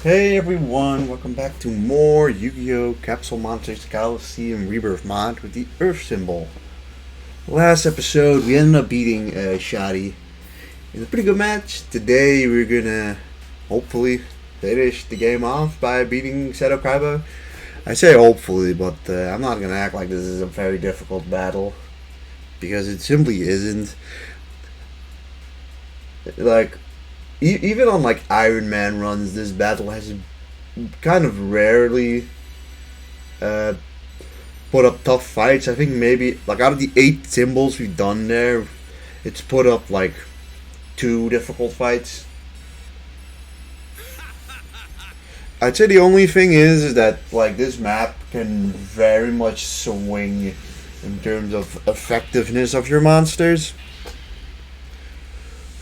Hey everyone, welcome back to more Yu-Gi-Oh! Capsule Monsters Coliseum Rebirth mod with the Earth symbol. Last episode, we ended up beating Shoddy in a pretty good match. Today, we're gonna hopefully finish the game off by beating Seto Kaiba. I say hopefully, but I'm not gonna act like this is a very difficult battle because it simply isn't. Like, even on like Iron Man runs, this battle has kind of rarely uh, put up tough fights. I think maybe like out of the 8 symbols we've done there, it's put up like 2 difficult fights. I'd say the only thing is that like this map can very much swing in terms of effectiveness of your monsters.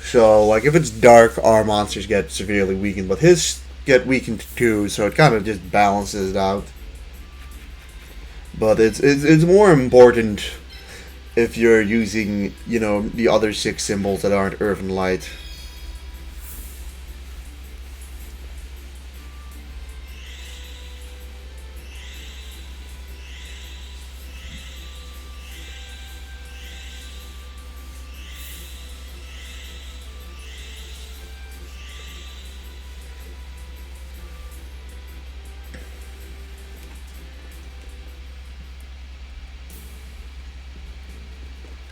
So like if it's dark, our monsters get severely weakened, but his get weakened too. So it kind of just balances it out. But it's more important if you're using, the other 6 symbols that aren't Earth and Light.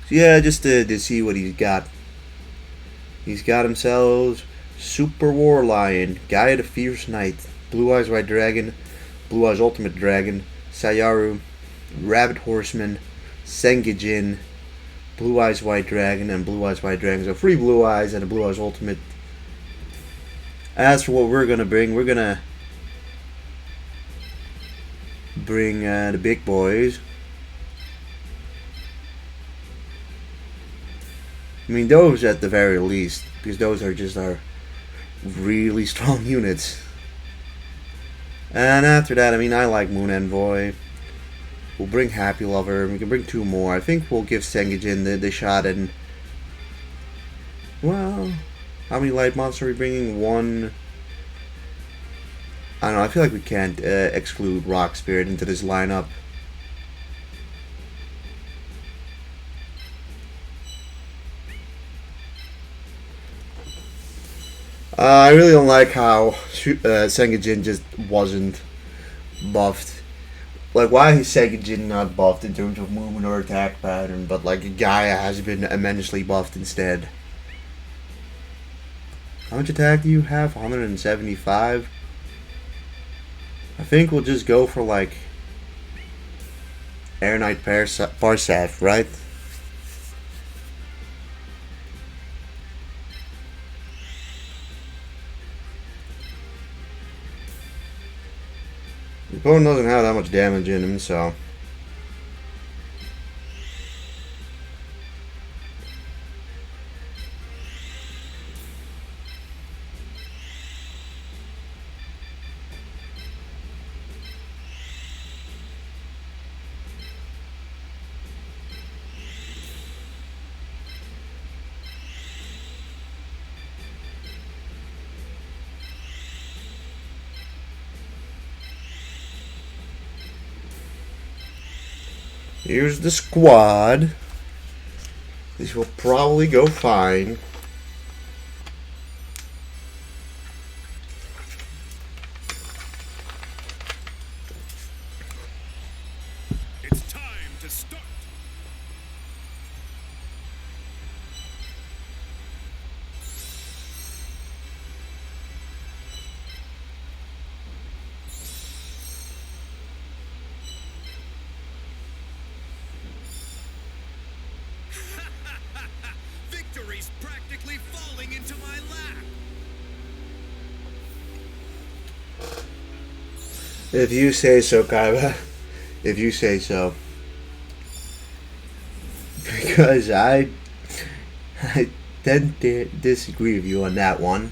So yeah, just to see what he's got. He's got himself Super War Lion, Gaia the Fierce Knight, Blue Eyes White Dragon, Blue Eyes Ultimate Dragon, Sayaru, Rabbit Horseman, Sengijin, Blue Eyes White Dragon, and Blue Eyes White Dragon. So 3 Blue Eyes and a Blue Eyes Ultimate. As for what we're gonna bring the big boys. I mean, those at the very least, because those are just our really strong units. And after that, I mean, I like Moon Envoy. We'll bring Happy Lover. We can bring 2 more. I think we'll give Sengijin the shot. And well, how many light monsters are we bringing? 1. I don't know. I feel like we can't exclude Rock Spirit into this lineup. I really don't like how Sengijin just wasn't buffed. Like, why is Sengijin not buffed in terms of movement or attack pattern, but like Gaia has been immensely buffed instead? How much attack do you have? 175? I think we'll just go for like Air Knight Parsaf, right? The opponent doesn't have that much damage in him, so. Here's the squad. This will probably go fine. It's time to start. Victory's practically falling into my lap. If you say so, Kaiba. If you say so. Because I tend to disagree with you on that one.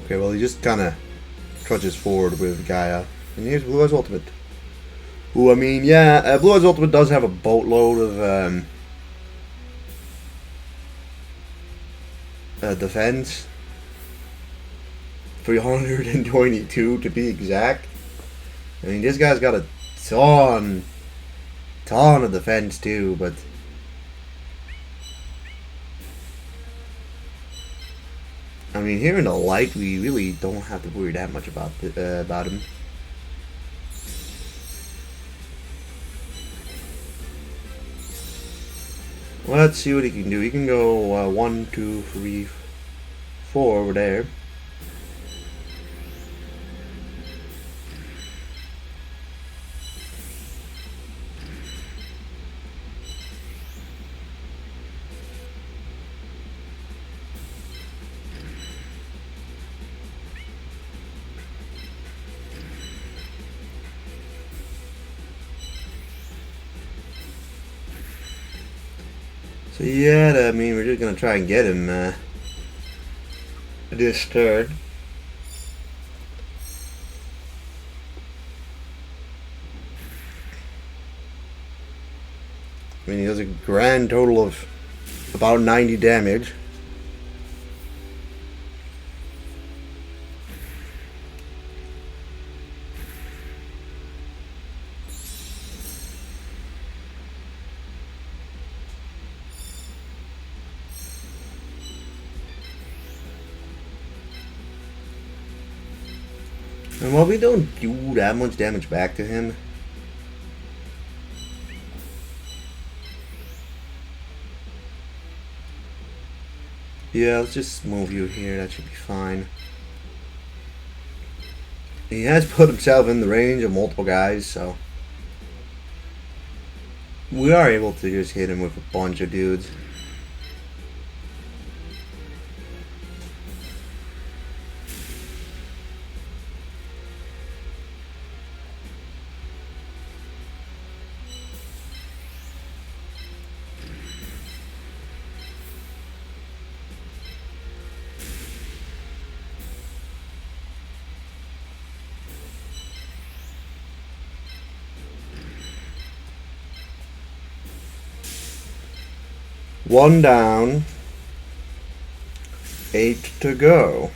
Okay, well he just kind of trudges forward with Gaia. And here's Blue Eyes Ultimate. Who, I mean, yeah, Blue Eyes Ultimate does have a boatload of defense. 322 to be exact. I mean, this guy's got a ton of defense too, but I mean, here in the light, we really don't have to worry that much about him. Let's see what he can do. He can go 1, 2, 3, 4 over there. So yeah, I mean, we're just gonna try and get him this turn. I mean, he does a grand total of about 90 damage. And while we don't do that much damage back to him, yeah, let's just move you here. That should be fine. He has put himself in the range of multiple guys, so we are able to just hit him with a bunch of dudes. One down, 8 to go.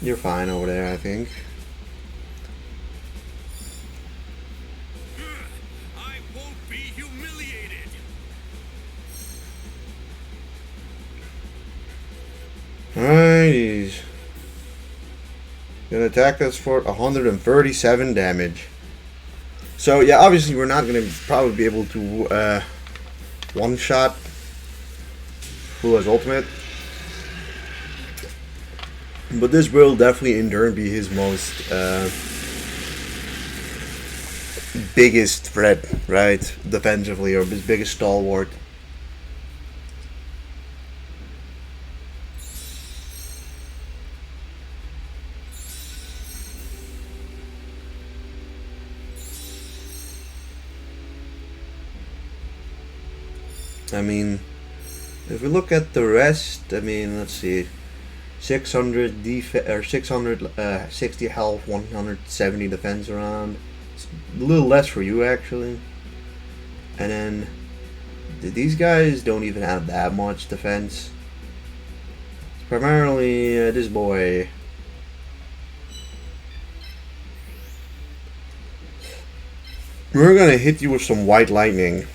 You're fine over there, I think. I won't be humiliated. Alright, he's gonna attack us for 137 damage. So yeah, obviously we're not gonna probably be able to one-shot Blue Eyes Ultimate. But this will definitely in turn be his most biggest threat, right? Defensively, or his biggest stalwart. I mean, if we look at the rest, I mean, let's see. 600 or 660 health, 170 defense around. It's a little less for you actually. And then these guys don't even have that much defense. It's primarily this boy. We're gonna hit you with some white lightning.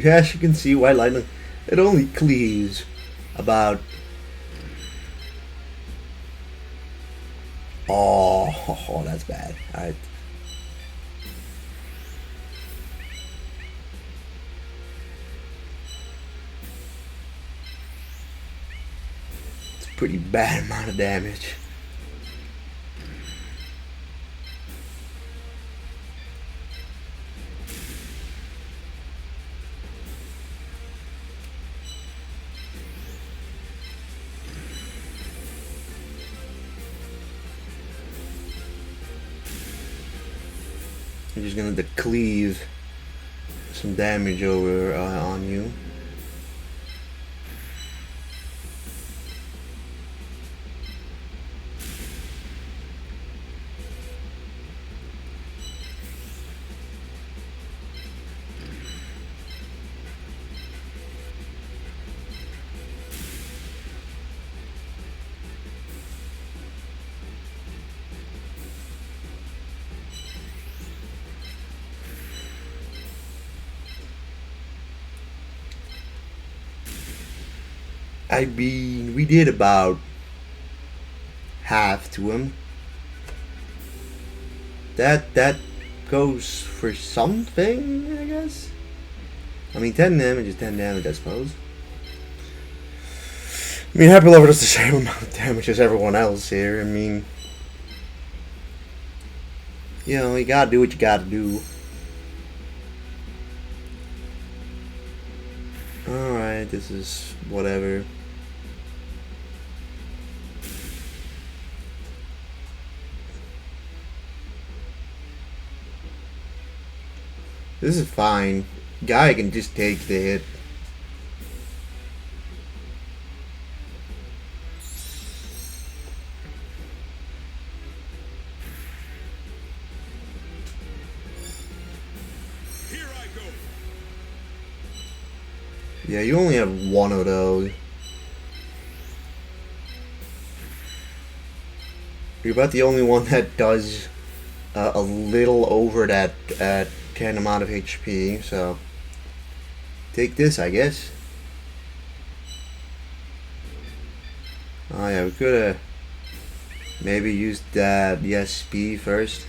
As you can see, white lightning, it only cleaves about... Oh, that's bad. Alright. Pretty bad amount of damage. I'm just gonna cleave some damage over on you. I mean, we did about half to him. That goes for something, I guess. I mean, 10 damage is 10 damage, I suppose. I mean, Happy Lover does the same amount of damage as everyone else here. I mean, you know, you gotta do what you gotta do. Alright, this is whatever. This is fine. Guy can just take the hit. Here I go. Yeah, you only have one of those. You're about the only one that does a little over that 10 amount of HP, so take this, I guess. Oh yeah, we could have maybe used that SP first.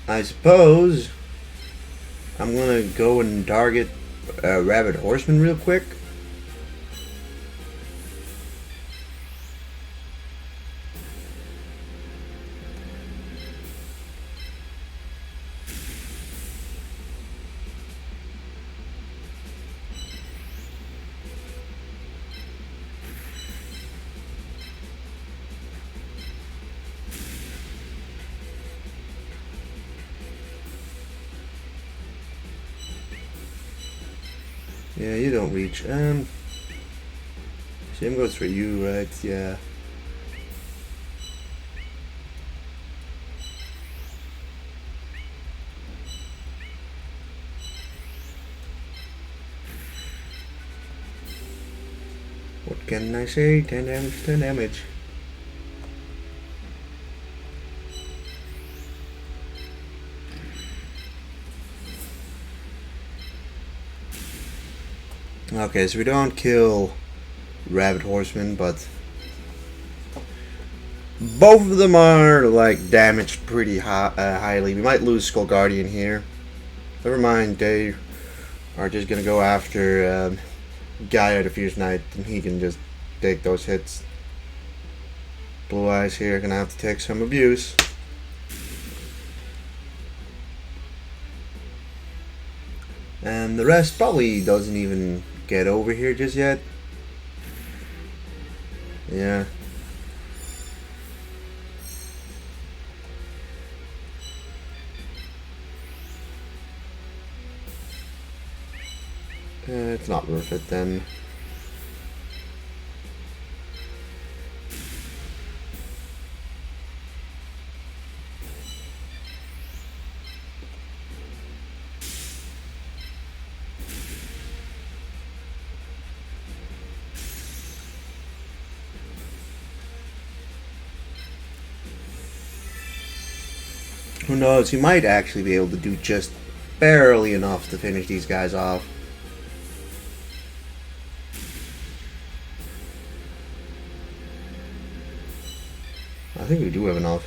I suppose I'm gonna go and target Rabbit Horseman real quick. Yeah, you don't reach. Same goes for you, right? Yeah. What can I say? 10 damage, 10 damage. Okay, so we don't kill Rabbit Horseman, but both of them are like damaged pretty highly. We might lose Skull Guardian here. Never mind, they are just gonna go after Gaia the Fierce Knight, and he can just take those hits. Blue Eyes here gonna have to take some abuse. And the rest probably doesn't even get over here just yet. Yeah. It's not worth it then. Who knows, he might actually be able to do just barely enough to finish these guys off. I think we do have enough.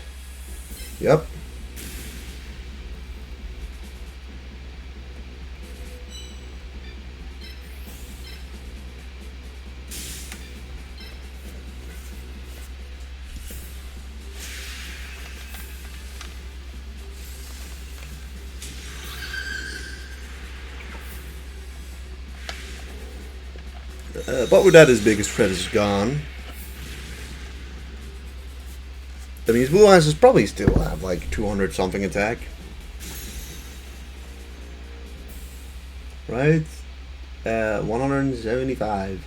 Yep. But with that, his biggest threat is gone. That means Blue Eyes probably still have like 200 something attack. Right? 175.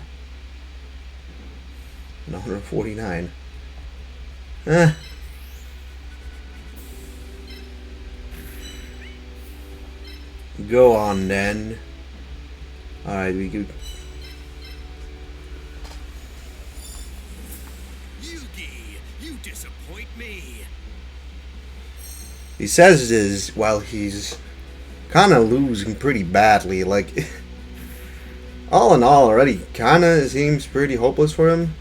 And 149. Go on then. Alright, we could. Yugi, you disappoint me. He says this while he's kind of losing pretty badly. Like, all in all, already kind of seems pretty hopeless for him.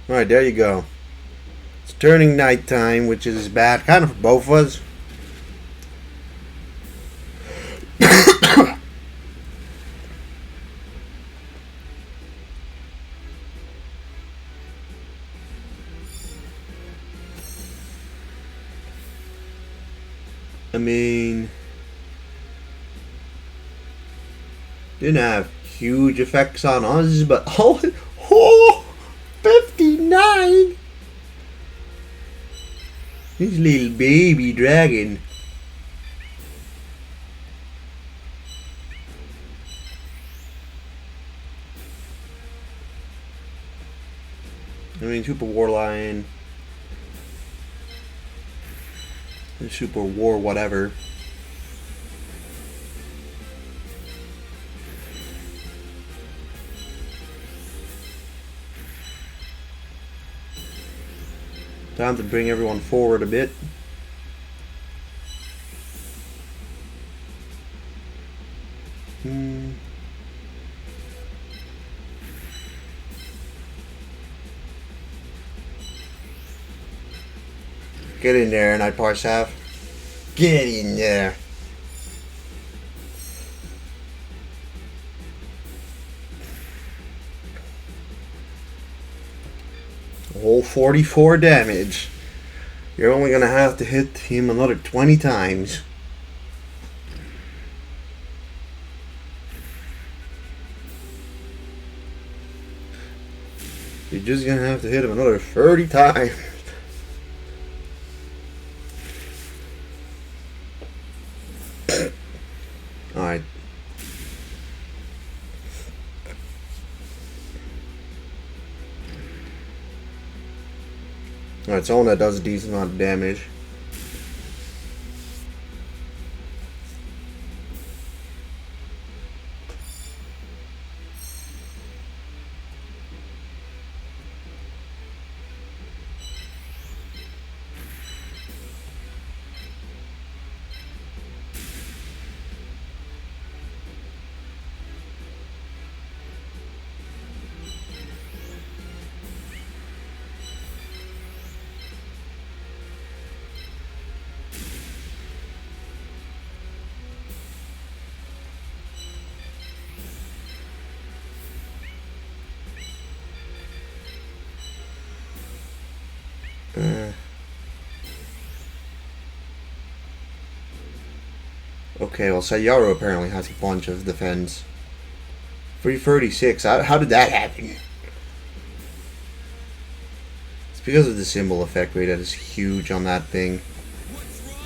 Alright, there you go. It's turning nighttime, which is bad, kind of for both of us. I mean, didn't have huge effects on us, but oh, 59. This little baby dragon. I mean, Super War Lion. Super War whatever. Time to bring everyone forward a bit. Get in there, Night Parsaf. Get in there. A whole 44 damage. You're only gonna have to hit him another 20 times. You're just gonna have to hit him another 30 times. Alright. Alright, someone that does a decent amount of damage. Okay, well, Sayaro apparently has a bunch of defense. 336. How did that happen? It's because of the symbol effect rate that is huge on that thing. What's wrong?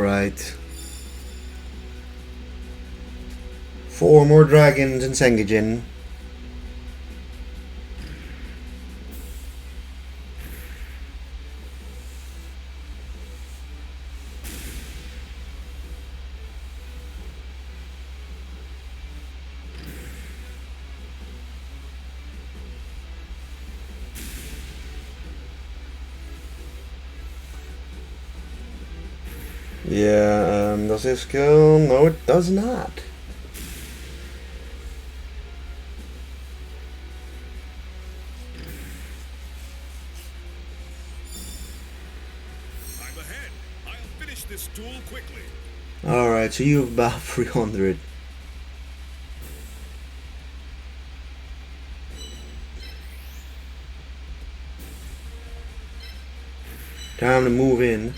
Alright. 4 more dragons in Sengijin. Yeah, does this go? No, it does not. I'm ahead. I'll finish this duel quickly. Alright, so you have about 300. Time to move in.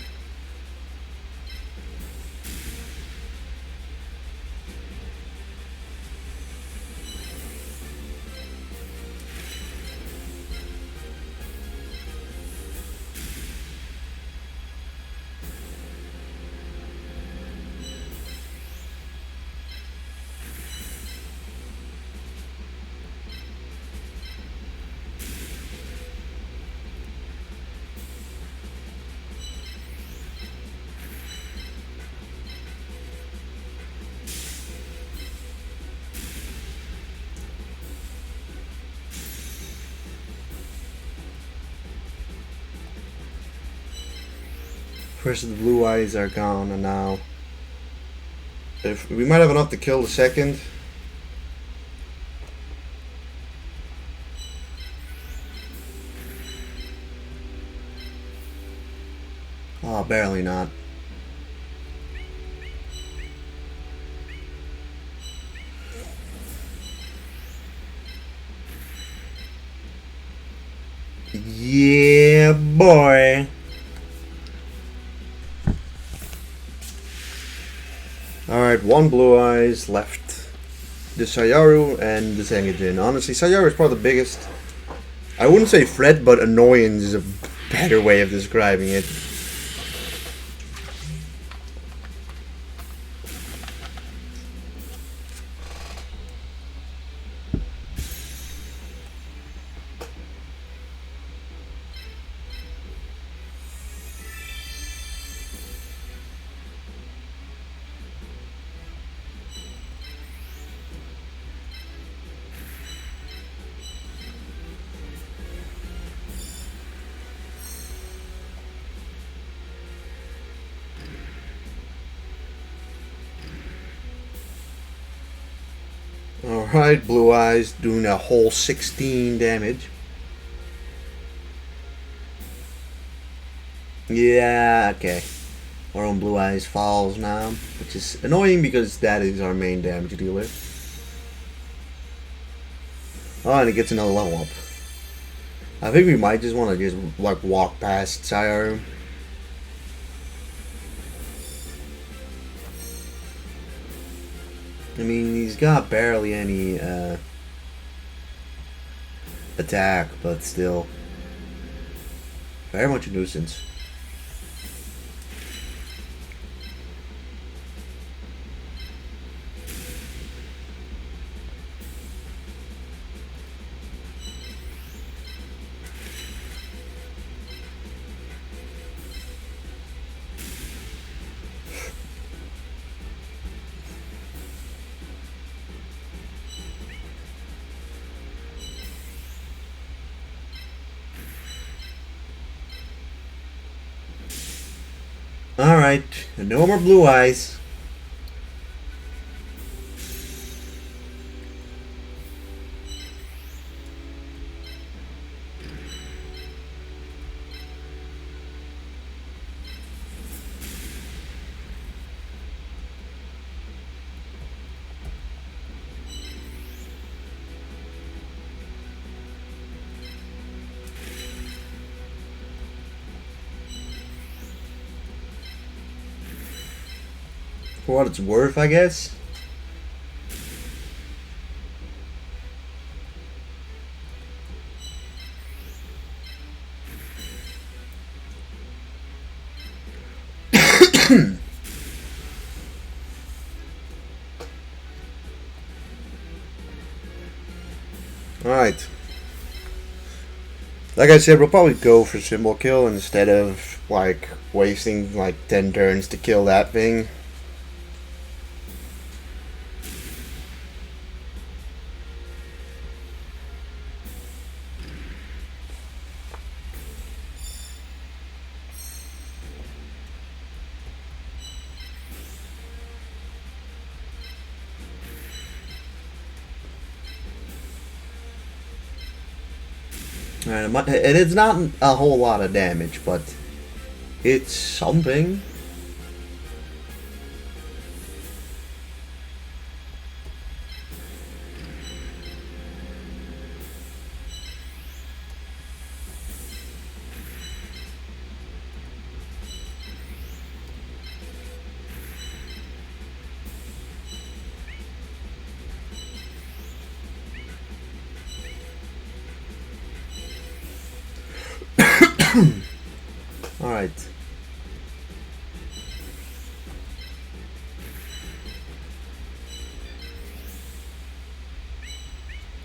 First the blue eyes are gone, and now if we might have enough to kill the second. Oh, barely not. Yeah, boy. Alright, 1 blue eyes left. The Sayaru and the Sengijin. Honestly, Sayaru is probably the biggest. I wouldn't say threat, but annoyance is a better way of describing it. Alright, blue eyes doing a whole 16 damage. Yeah, okay. Our own blue eyes falls now, which is annoying because that is our main damage dealer. Oh, and it gets another level up. I think we might just want to just like walk past Sire. I mean, he's got barely any attack, but still very much a nuisance. Alright, no more blue eyes. For what it's worth, I guess. Alright. Like I said, we'll probably go for symbol kill instead of like wasting like 10 turns to kill that thing. And it's not a whole lot of damage, but it's something. Alright.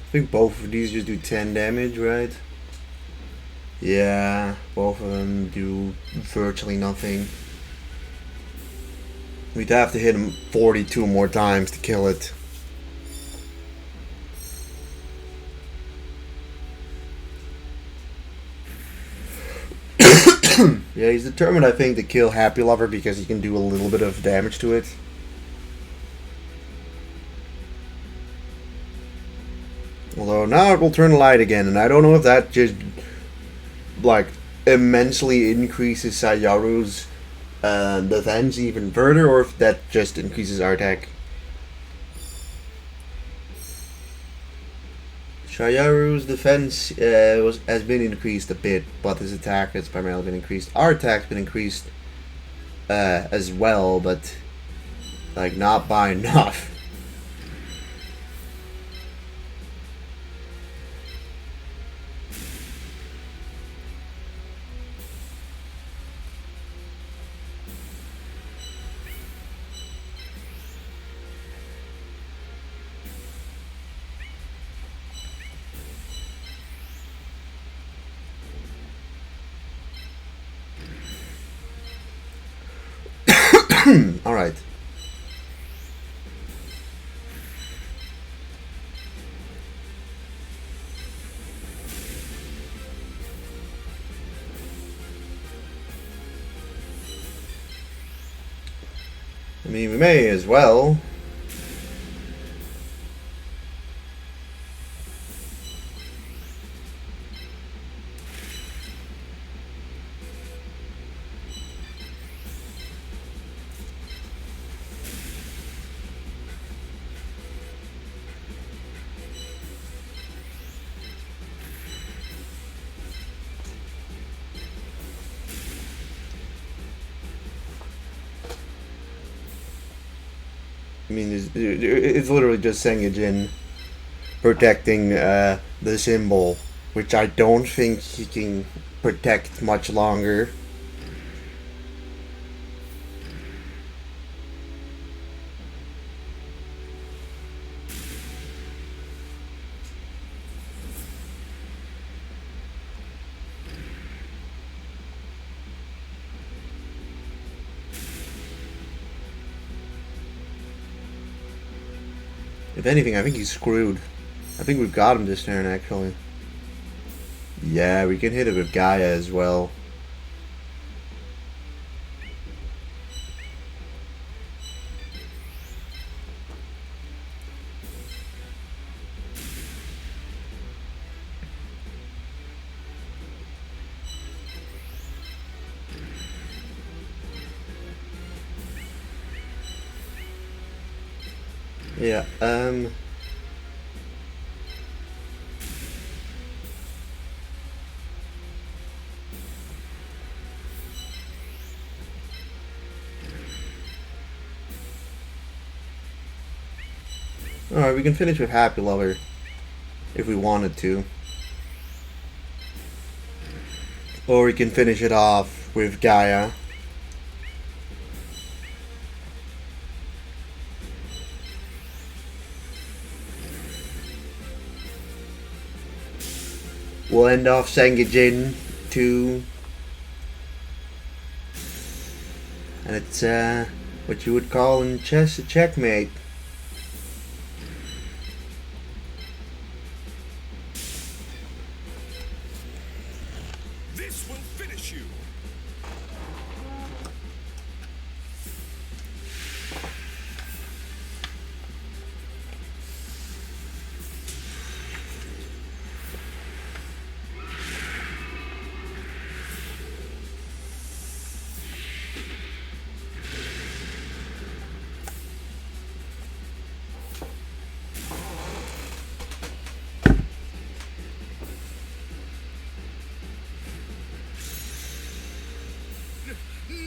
I think both of these just do 10 damage, right? Yeah, both of them do virtually nothing. We'd have to hit him 42 more times to kill it. Yeah, he's determined, I think, to kill Happy Lover because he can do a little bit of damage to it. Although now it will turn light again, and I don't know if that just like immensely increases Sayaru's defense even further, or if that just increases our attack. Shayaru's defense has been increased a bit, but his attack has primarily been increased. Our attack's been increased as well, but like not by enough. Alright. I mean, we may as well. I mean, it's literally just Sengijin protecting the symbol, which I don't think he can protect much longer. If anything, I think he's screwed. I think we've got him this turn, actually. Yeah, we can hit it with Gaia as well. Yeah, alright, we can finish with Happy Lover if we wanted to. Or we can finish it off with Gaia. we'll end off Sangajin 2. And it's what you would call in chess a checkmate. This will finish you.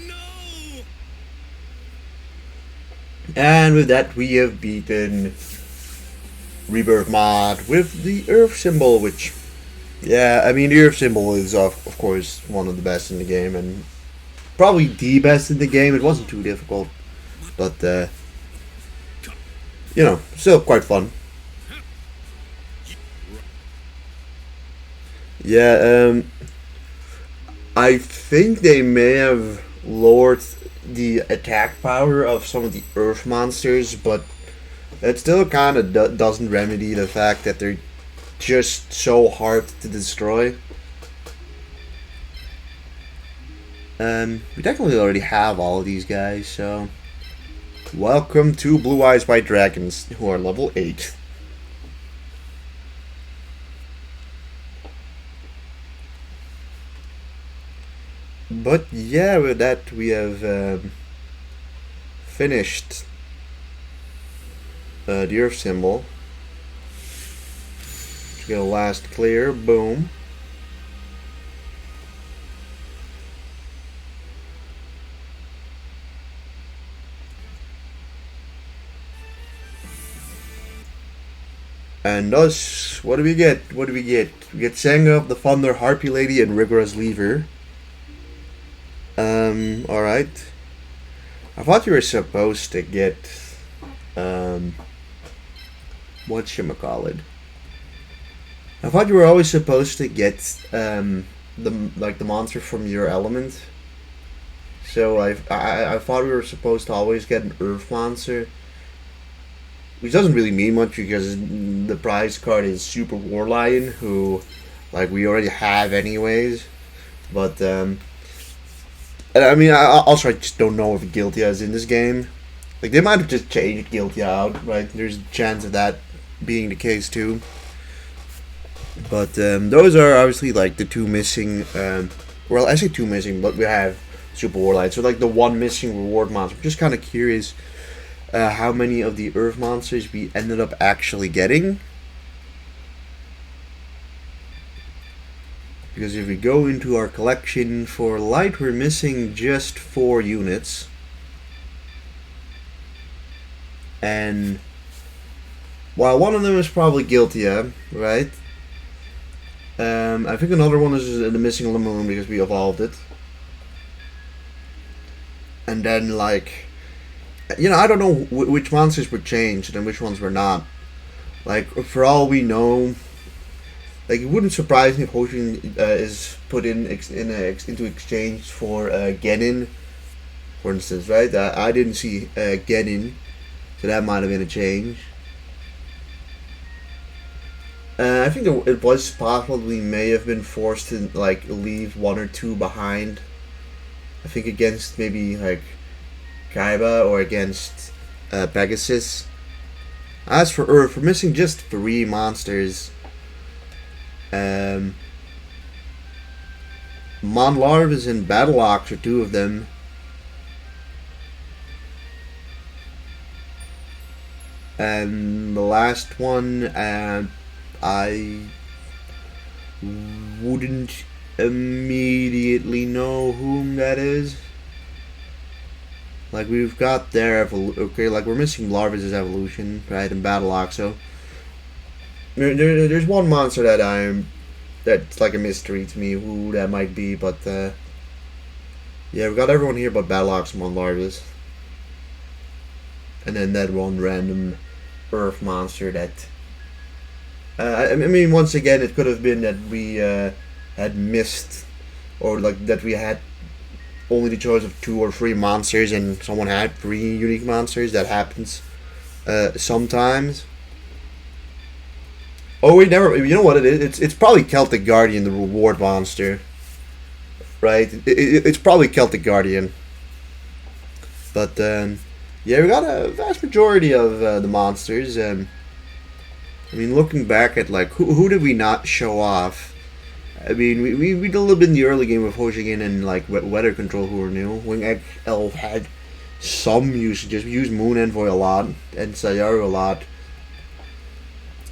No! And with that, we have beaten Rebirth mod with the Earth symbol, which, yeah, I mean, the Earth symbol is, of course, one of the best in the game, and probably the best in the game. It wasn't too difficult, but, you know, still quite fun. Yeah, I think they may have lowered the attack power of some of the Earth monsters, but it still kind of doesn't remedy the fact that they're just so hard to destroy. We technically already have all of these guys, so welcome to Blue Eyes White Dragons, who are level 8. But yeah, with that we have finished the Earth symbol. Just get a last clear, boom. And thus, what do we get? What do we get? We get Sangha of the Thunder, Harpy Lady, and Rigorous Lever. Alright. I thought you were supposed to get, whatchamacallit? I thought you were always supposed to get, the monster from your element. So I thought we were supposed to always get an Earth monster. Which doesn't really mean much because the prize card is Super War Lion, who, like, we already have anyways. But, I mean, also I just don't know if Guiltia is in this game. Like, they might have just changed Guiltia out, right? There's a chance of that being the case too. But those are obviously like the two missing. Well, I say two missing, but we have Super Warlight. So like the one missing reward monster. I'm just kind of curious how many of the Earth monsters we ended up actually getting. Because if we go into our collection for light, we're missing just 4 units. And while one of them is probably Guiltia, right? I think another one is the missing Limaroon because we evolved it. And then, like, you know, I don't know which monsters were changed and which ones were not. Like, for all we know, like, it wouldn't surprise me if Hoshin is put into exchange for Genin, for instance, right? I didn't see Genin, so that might have been a change. I think it was possible we may have been forced to, like, leave 1 or 2 behind. I think against maybe, like, Kaiba or against Pegasus. As for Earth, we're missing just 3 monsters. Monlarvas and Battleox are 2 of them. And the last one, I wouldn't immediately know whom that is. Like, we've got their okay, like, we're missing Larvas' evolution, right, and Battleox, so there's one monster that's like a mystery to me who that might be, but yeah, we've got everyone here but Battleox and Larvas. And then that one random Earth monster that I mean, once again, it could have been that we had missed, or like that we had only the choice of 2 or 3 monsters, and someone had 3 unique monsters. That happens sometimes. Oh, we never. You know what it is? It's probably Celtic Guardian, the reward monster, right? It's probably Celtic Guardian. But yeah, we got a vast majority of the monsters. I mean, looking back at like who did we not show off? I mean, we did a little bit in the early game with Hoshigen and like weather control, who were new. Wing Egg Elf had some usages. We used Moon Envoy a lot and Sayaru a lot.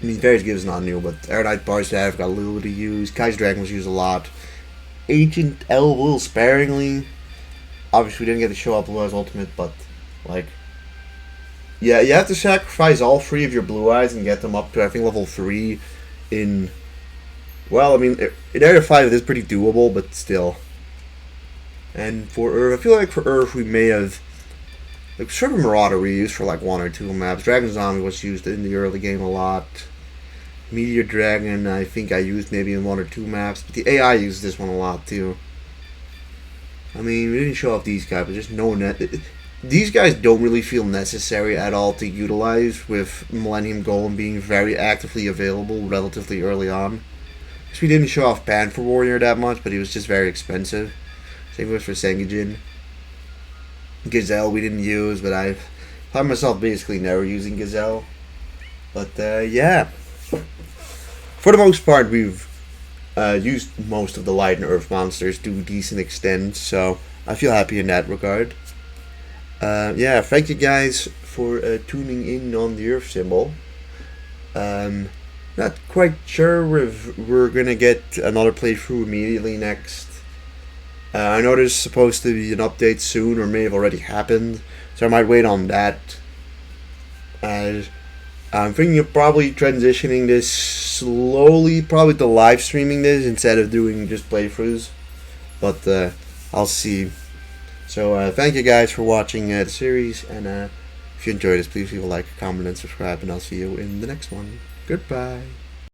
I mean, Various Gives not new, but Air Knight Barstaff got a little bit of use. Kai's Dragon was used a lot. Ancient Elf a little sparingly. Obviously, we didn't get to show up Blue Eyes Ultimate, but like, yeah, you have to sacrifice all 3 of your Blue Eyes and get them up to I think level 3 in. Well, I mean, in Area 5 it is pretty doable, but still. And for Earth, I feel like for Earth we may have. Like, Server Marauder we used for like 1 or 2 maps. Dragon Zombie was used in the early game a lot. Meteor Dragon, I think I used maybe in 1 or 2 maps. But the AI used this one a lot too. I mean, we didn't show off these guys, but just knowing that. These guys don't really feel necessary at all to utilize, with Millennium Golem being very actively available relatively early on. We didn't show off Panther Warrior that much, but he was just very expensive. Same goes for Sengijin. Gazelle we didn't use, but I find myself basically never using Gazelle. But yeah, for the most part we've used most of the Light and Earth monsters to a decent extent, so I feel happy in that regard. Yeah, thank you guys for tuning in on the Earth symbol. Not quite sure if we're gonna get another playthrough immediately next. I know there's supposed to be an update soon, or may have already happened, so I might wait on that. I'm thinking of probably transitioning this slowly, probably to live streaming this instead of doing just playthroughs. But I'll see. So thank you guys for watching the series, and if you enjoyed this, please leave a like, comment, and subscribe, and I'll see you in the next one. Goodbye.